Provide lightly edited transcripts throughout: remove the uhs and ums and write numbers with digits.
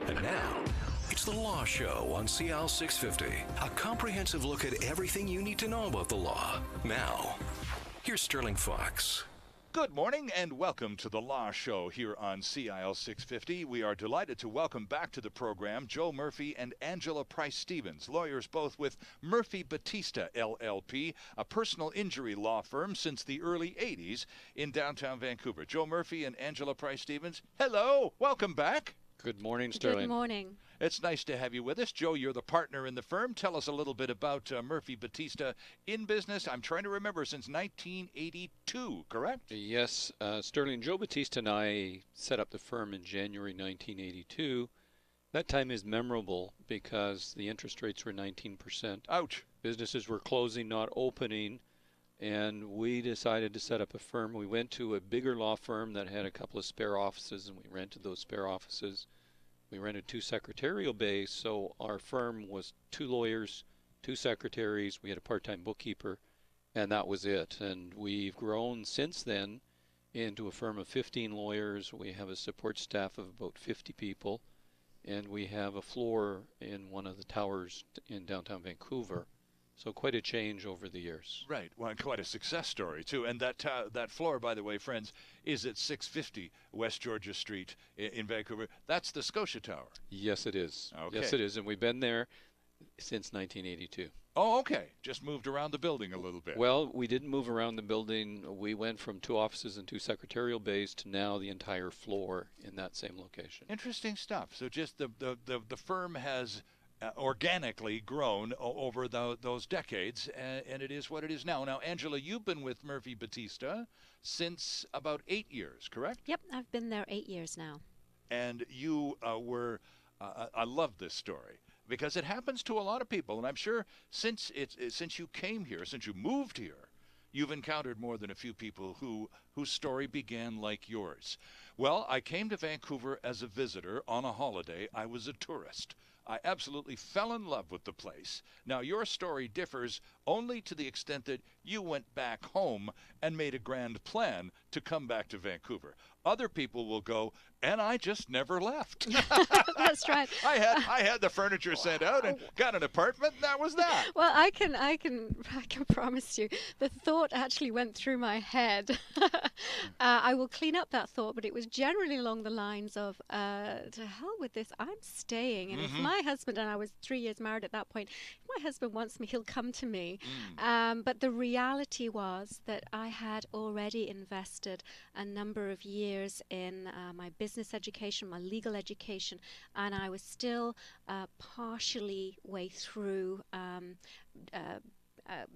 And now, it's The Law Show on CL 650. A comprehensive look at everything you need to know about the law. Now, here's Sterling Fox. Good morning and welcome to The Law Show here on CIL 650. We are delighted to welcome back to the program Joe Murphy and Angela Price-Stevens, lawyers both with Murphy Battista, LLP, a personal injury law firm since the early 80s in downtown Vancouver. Joe Murphy and Angela Price-Stevens, hello, welcome back. Good morning, Sterling. Good morning. It's nice to have you with us. Joe, you're the partner in the firm. Tell us a little bit about Murphy Battista in business. I'm trying to remember, since 1982, correct? Yes, Sterling. Joe Battista and I set up the firm in January 1982. That time is memorable because the interest rates were 19%. Ouch. Businesses were closing, not opening, and we decided to set up a firm. We went to a bigger law firm that had a couple of spare offices, and we rented those spare offices. We rented 2 secretarial bays, so our firm was 2 lawyers, 2 secretaries. We had a part-time bookkeeper, and that was it. And we've grown since then into a firm of 15 lawyers. We have a support staff of about 50 people, and we have a floor in one of the towers in downtown Vancouver. So quite a change over the years. Right. Well, quite a success story, too. And that floor, by the way, friends, is at 650 West Georgia Street in Vancouver. That's the Scotia Tower. Yes, it is. Okay. Yes, it is. And we've been there since 1982. Oh, okay. Just moved around the building a little bit. Well, we didn't move around the building. We went from 2 offices and 2 secretarial bays to now the entire floor in that same location. Interesting stuff. So just the firm has organically grown over those decades, and it is what it is now. Now, Angela, you've been with Murphy Battista since about 8 years, correct? Yep, I've been there 8 years now. And you were, I love this story, because it happens to a lot of people, and I'm sure since you came here, since you moved here, you've encountered more than a few people whose story began like yours. Well, I came to Vancouver as a visitor on a holiday. I was a tourist. I absolutely fell in love with the place. Now, your story differs only to the extent that you went back home and made a grand plan to come back to Vancouver. Other people will go, and I just never left. That's right. I had the furniture sent out and got an apartment, and that was that. Well, I can promise you, the thought actually went through my head. I will clean up that thought, but it was generally along the lines of, to hell with this, I'm staying. And if my husband, and I was 3 years married at that point, if my husband wants me, he'll come to me. But the reality was that I had already invested a number of years in my business education, my legal education, and I was still partially way through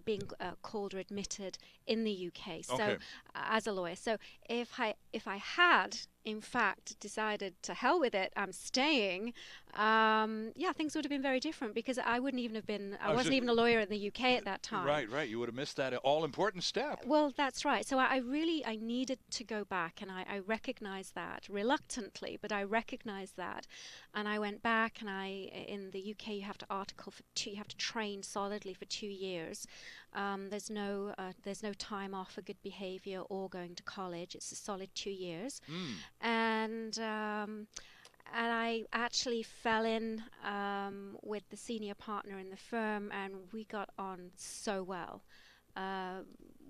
being called or admitted in the UK. So as a lawyer, so if I had in fact decided to hell with it, I'm staying, things would have been very different, because I wouldn't even have been, I wasn't even a lawyer in the UK at that time. Right. You would have missed that all-important step. Well, that's right. So I needed to go back, and I recognized that reluctantly, but I recognized that. And I went back, and in the UK, you have to you have to train solidly for 2 years. There's no time off for good behavior or going to college. It's a solid 2 years. And I actually fell in with the senior partner in the firm, and we got on so well.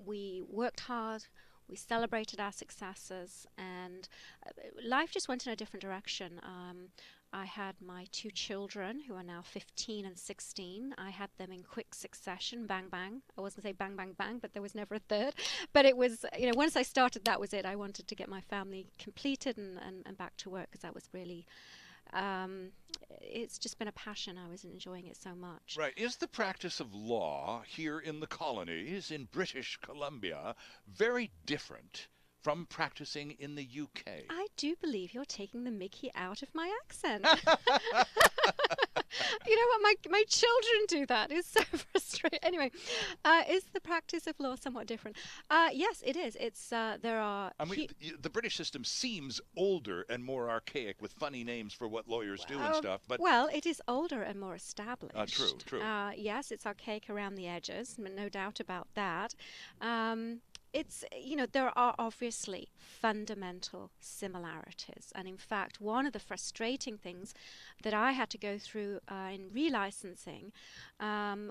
We worked hard, we celebrated our successes, and life just went in a different direction. I had my 2 children, who are now 15 and 16. I had them in quick succession, bang, bang. I wasn't going to say bang, bang, bang, but there was never a third. But it was, once I started, that was it. I wanted to get my family completed and back to work, because that was really, it's just been a passion. I was enjoying it so much. Right. Is the practice of law here in the colonies, in British Columbia, very different from practicing in the UK? I do believe you're taking the mickey out of my accent. You know what? My children do that. It's so frustrating. Anyway, is the practice of law somewhat different? Yes, it is. It's there are. I mean, the British system seems older and more archaic, with funny names for what lawyers do and stuff. But well, it is older and more established. True. Yes, it's archaic around the edges, no doubt about that. It's, there are obviously fundamental similarities. And in fact, one of the frustrating things that I had to go through in relicensing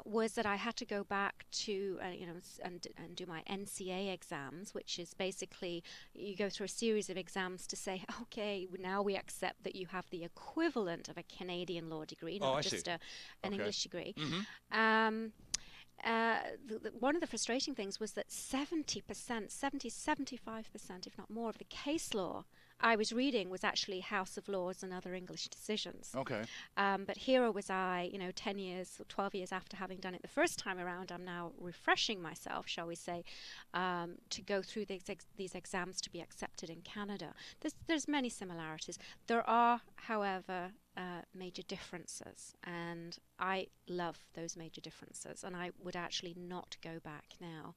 was that I had to go back to, and do my NCA exams, which is basically you go through a series of exams to say, okay, now we accept that you have the equivalent of a Canadian law degree, not just an English degree. One of the frustrating things was that 70%, 75%, if not more, of the case law I was reading was actually House of Lords and other English decisions. Okay. But here was I, 10 years or 12 years after having done it the first time around, I'm now refreshing myself, shall we say, to go through these exams to be accepted in Canada. There's many similarities. There are, however, major differences, and I love those major differences, and I would actually not go back now.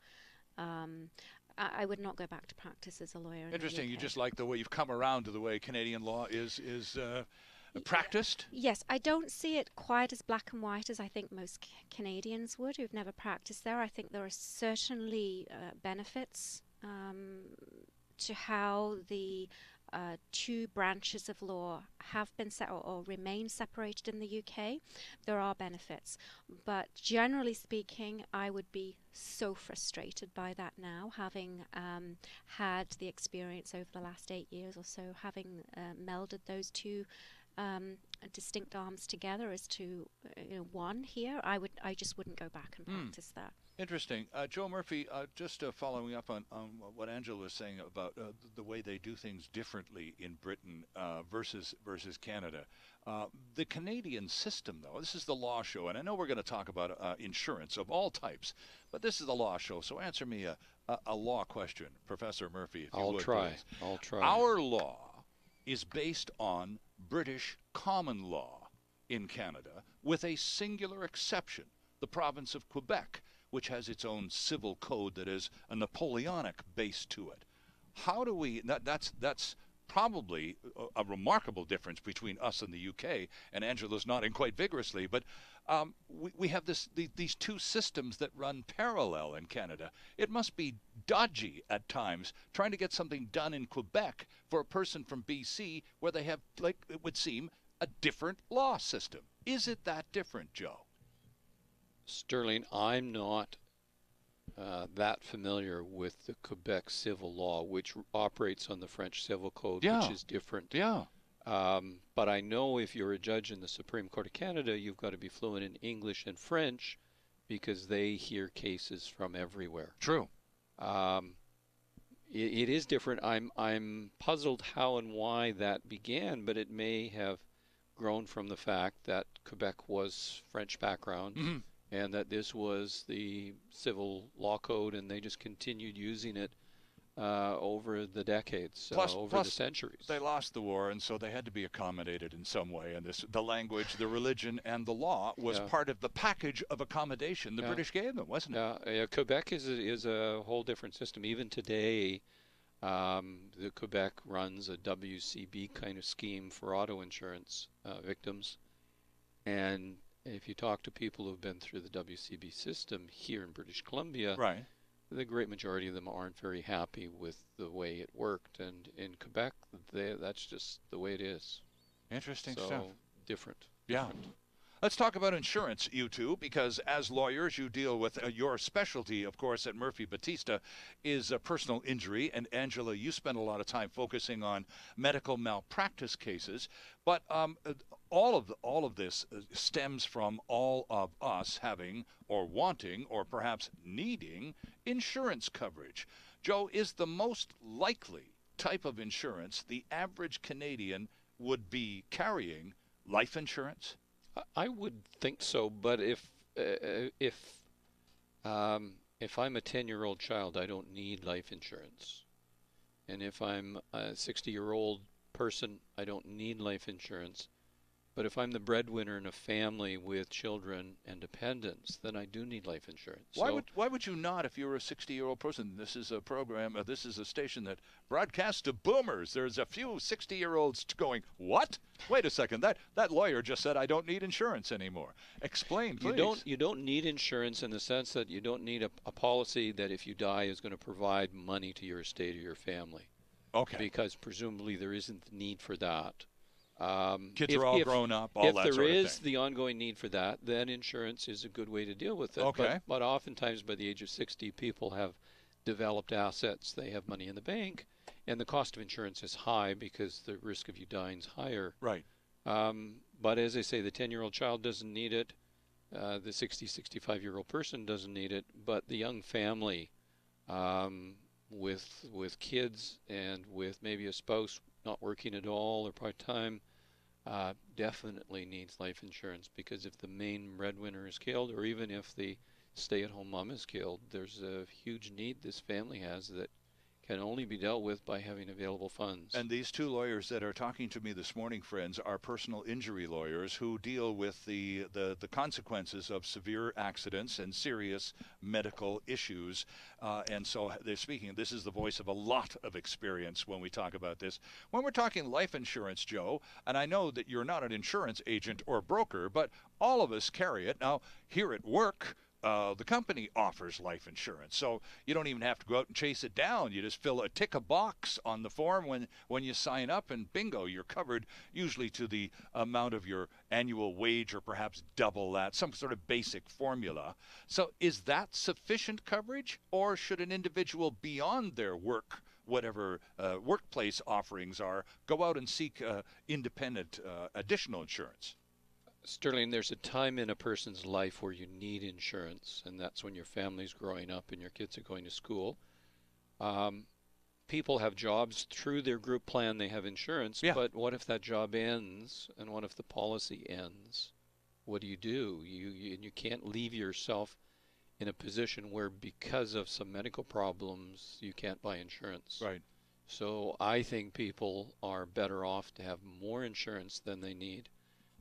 I would not go back to practice as a lawyer. Interesting. In the You UK. just like the way you've come around to the way Canadian law is practiced? Yes, I don't see it quite as black and white as I think most Canadians would who've never practiced there. I think there are certainly benefits to how the two branches of law have been set or remain separated in the UK. There are benefits, but generally speaking, I would be so frustrated by that now, having had the experience over the last 8 years or so, having melded those two distinct arms together as to one here. I just wouldn't go back and practice that. Interesting. Joe Murphy, just following up on what Angela was saying about the way they do things differently in Britain versus Canada. The Canadian system, though, this is the law show, and I know we're going to talk about insurance of all types, but this is the law show, so answer me a law question, Professor Murphy, if you would. I'll try. Our law is based on British common law in Canada, with a singular exception, the province of Quebec, which has its own civil code that is a Napoleonic base to it. How do we, that's probably a remarkable difference between us and the UK, and Angela's nodding quite vigorously, but we have these two systems that run parallel in Canada. It must be dodgy at times trying to get something done in Quebec for a person from BC where they have, like it would seem, a different law system. Is it that different, Joe? Sterling, I'm not that familiar with the Quebec civil law, which operates on the French Civil Code, which is different. Yeah. But I know if you're a judge in the Supreme Court of Canada, you've got to be fluent in English and French because they hear cases from everywhere. True. It is different. I'm puzzled how and why that began, but it may have grown from the fact that Quebec was French background. Mm-hmm. And that this was the civil law code, and they just continued using it over the decades, over the centuries. They lost the war, and so they had to be accommodated in some way. And the language, the religion, and the law was part of the package of accommodation the British gave them, wasn't it? Yeah, Quebec is a whole different system. Even today, the Quebec runs a WCB kind of scheme for auto insurance victims, and if you talk to people who've been through the WCB system here in British Columbia, right, the great majority of them aren't very happy with the way it worked. And in Quebec, that's just the way it is. Interesting so stuff. Different. Yeah. Let's talk about insurance, you two, because as lawyers, you deal with your specialty, of course, at Murphy Battista is personal injury. And Angela, you spend a lot of time focusing on medical malpractice cases. But all of this stems from all of us having or wanting or perhaps needing insurance coverage. Joe, is the most likely type of insurance the average Canadian would be carrying life insurance? I would think so, but if I'm a 10-year-old child, I don't need life insurance. And if I'm a 60-year-old person, I don't need life insurance. But if I'm the breadwinner in a family with children and dependents, then I do need life insurance. Why would you not if you're a 60-year-old person? This is a program, this is a station that broadcasts to boomers. There's a few 60-year-olds going, what? Wait a second, that lawyer just said I don't need insurance anymore. Explain, please. You don't need insurance in the sense that you don't need a policy that if you die is going to provide money to your estate or your family. Okay. Because presumably there isn't the need for that. Kids are all grown up, all that sort of thing. If there is the ongoing need for that, then insurance is a good way to deal with it. Okay. But oftentimes by the age of 60, people have developed assets. They have money in the bank, and the cost of insurance is high because the risk of you dying is higher. Right. But as I say, the 10-year-old child doesn't need it. The 60, 65-year-old person doesn't need it. But the young family with kids and with maybe a spouse not working at all or part-time, definitely needs life insurance, because if the main breadwinner is killed, or even if the stay-at-home mom is killed, there's a huge need this family has that can only be dealt with by having available funds. And these two lawyers that are talking to me this morning, friends, are personal injury lawyers who deal with the consequences of severe accidents and serious medical issues. And so they're speaking. This is the voice of a lot of experience when we talk about this. When we're talking life insurance, Joe, and I know that you're not an insurance agent or broker, but all of us carry it. Now, here at work, the company offers life insurance, so you don't even have to go out and chase it down. You just tick a box on the form when you sign up, and bingo, you're covered, usually to the amount of your annual wage or perhaps double that, some sort of basic formula. So is that sufficient coverage, or should an individual beyond their work, whatever workplace offerings are, go out and seek independent additional insurance? Sterling, there's a time in a person's life where you need insurance, and that's when your family's growing up and your kids are going to school. People have jobs through their group plan, they have insurance, but what if that job ends, and what if the policy ends? What do? You can't leave yourself in a position where because of some medical problems you can't buy insurance. Right. So I think people are better off to have more insurance than they need.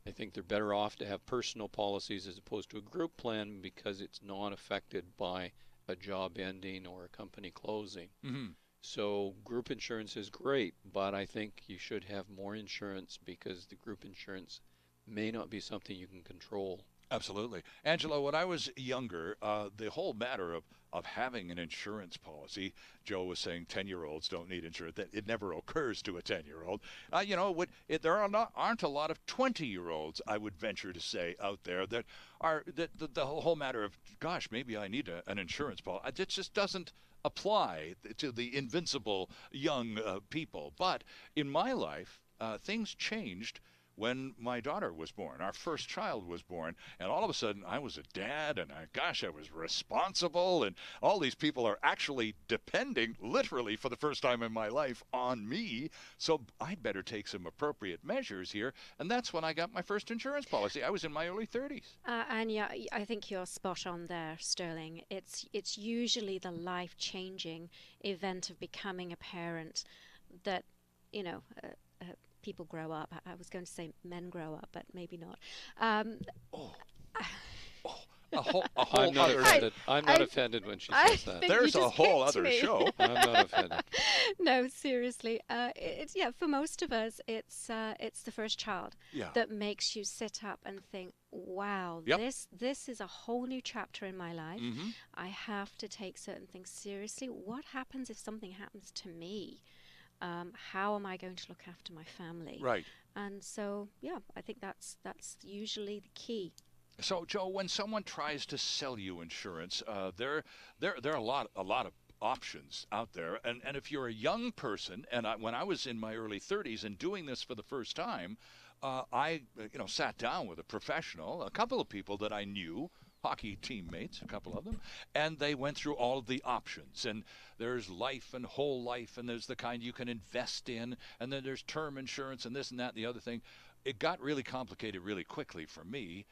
I think they're better off to have personal policies as opposed to a group plan, because it's not affected by a job ending or a company closing. Mm-hmm. So group insurance is great, but I think you should have more insurance, because the group insurance may not be something you can control. Absolutely. Angela, when I was younger, the whole matter of having an insurance policy, Joe was saying 10-year-olds don't need insurance. That it never occurs to a 10-year-old. There aren't a lot of 20-year-olds, I would venture to say, out there that are the whole matter of, gosh, maybe I need an insurance policy. It just doesn't apply to the invincible young people. But in my life, things changed when my daughter was born. Our first child was born, and all of a sudden I was a dad, and I was responsible, and all these people are actually depending, literally for the first time in my life, on me, so I'd better take some appropriate measures here, and that's when I got my first insurance policy. I was in my early 30s. And yeah, I think you're spot on there, Sterling. It's usually the life-changing event of becoming a parent that, people grow up. I was going to say men grow up, but maybe not. A whole I'm not other. offended. I'm not offended when she says that. There's a whole other show. I'm not offended. No, seriously. It's for most of us, it's the first child that makes you sit up and think, wow, this is a whole new chapter in my life. Mm-hmm. I have to take certain things seriously. What happens if something happens to me? How am I going to look after my family? Right. And so, I think that's usually the key. So, Joe, when someone tries to sell you insurance, there are a lot of options out there. And if you're a young person, and when I was in my early 30s and doing this for the first time, I sat down with a professional, a couple of people that I knew, hockey teammates, a couple of them, and they went through all of the options. And there's life and whole life, and there's the kind you can invest in, and then there's term insurance and this and that and the other thing. It got really complicated really quickly for me,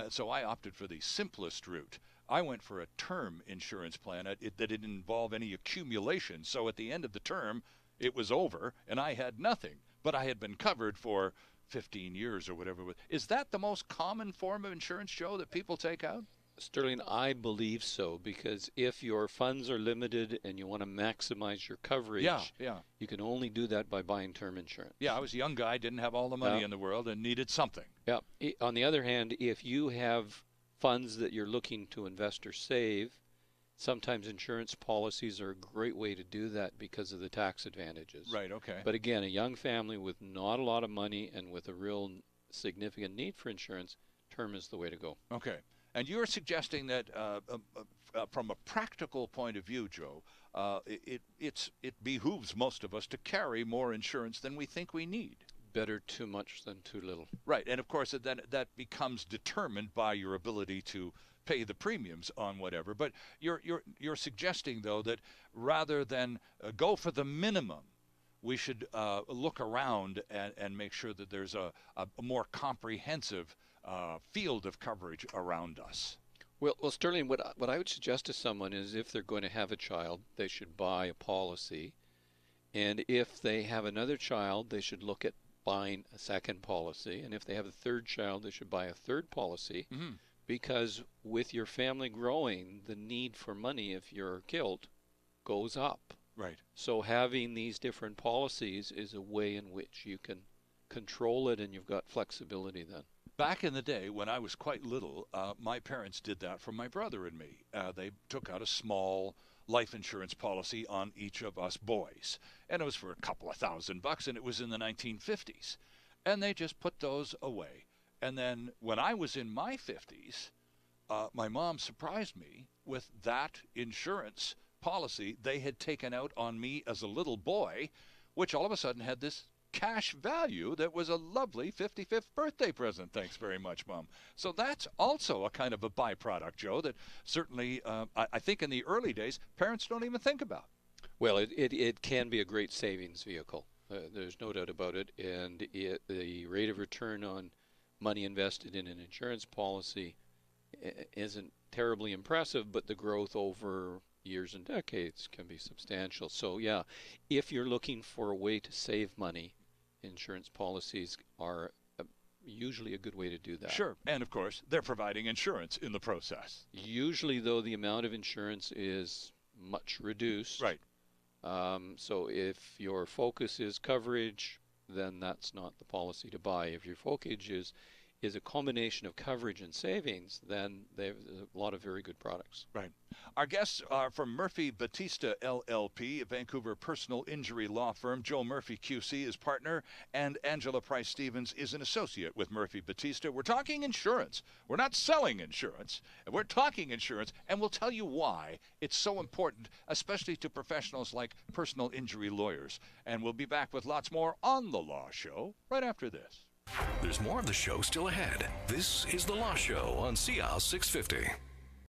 so I opted for the simplest route. I went for a term insurance plan that didn't involve any accumulation, so at the end of the term, it was over, and I had nothing. But I had been covered for 15 years or whatever. Is that the most common form of insurance, Joe, that people take out? Sterling, I believe so, because if your funds are limited and you want to maximize your coverage, you can only do that by buying term insurance. Yeah, I was a young guy, didn't have all the money in the world, and needed something. Yeah. On the other hand, if you have funds that you're looking to invest or save, sometimes insurance policies are a great way to do that because of the tax advantages. Right, okay. But again, a young family with not a lot of money and with a real significant need for insurance, term is the way to go. Okay. And you're suggesting that from a practical point of view, Joe, it behooves most of us to carry more insurance than we think we need. Better too much than too little. Right, and of course that becomes determined by your ability to pay the premiums on whatever. But you're suggesting, though, that rather than go for the minimum, we should look around and make sure that there's a more comprehensive field of coverage around us. Well, Sterling, what I would suggest to someone is if they're going to have a child, they should buy a policy. And if they have another child, they should look at buying a second policy. And if they have a third child, they should buy a third policy. Mm-hmm. Because with your family growing, the need for money, if you're killed, goes up. Right. So having these different policies is a way in which you can control it, and you've got flexibility then. Back in the day, when I was quite little, my parents did that for my brother and me. They took out a small life insurance policy on each of us boys. And it was for a couple of $1,000, and it was in the 1950s. And they just put those away. And then when I was in my 50s, my mom surprised me with that insurance policy they had taken out on me as a little boy, which all of a sudden had this cash value that was a lovely 55th birthday present. Thanks very much, Mom. So that's also a kind of a byproduct, Joe, that certainly I think in the early days parents don't even think about. Well, it can be a great savings vehicle. There's no doubt about it. And the rate of return on money invested in an insurance policy isn't terribly impressive, but the growth over years and decades can be substantial. So yeah, if you're looking for a way to save money, insurance policies are usually a good way to do that. Sure, and of course they're providing insurance in the process. Usually, though, the amount of insurance is much reduced. Right. So if your focus is coverage, then that's not the policy to buy. If your focus is a combination of coverage and savings, then there's a lot of very good products. Right. Our guests are from Murphy Battista LLP, a Vancouver personal injury law firm. Joe Murphy QC is partner, and Angela Price Stevens is an associate with Murphy Battista. We're talking insurance. We're not selling insurance. We're talking insurance, and we'll tell you why it's so important, especially to professionals like personal injury lawyers. And we'll be back with lots more on The Law Show right after this. There's more of the show still ahead. This is The Law Show on CL 650.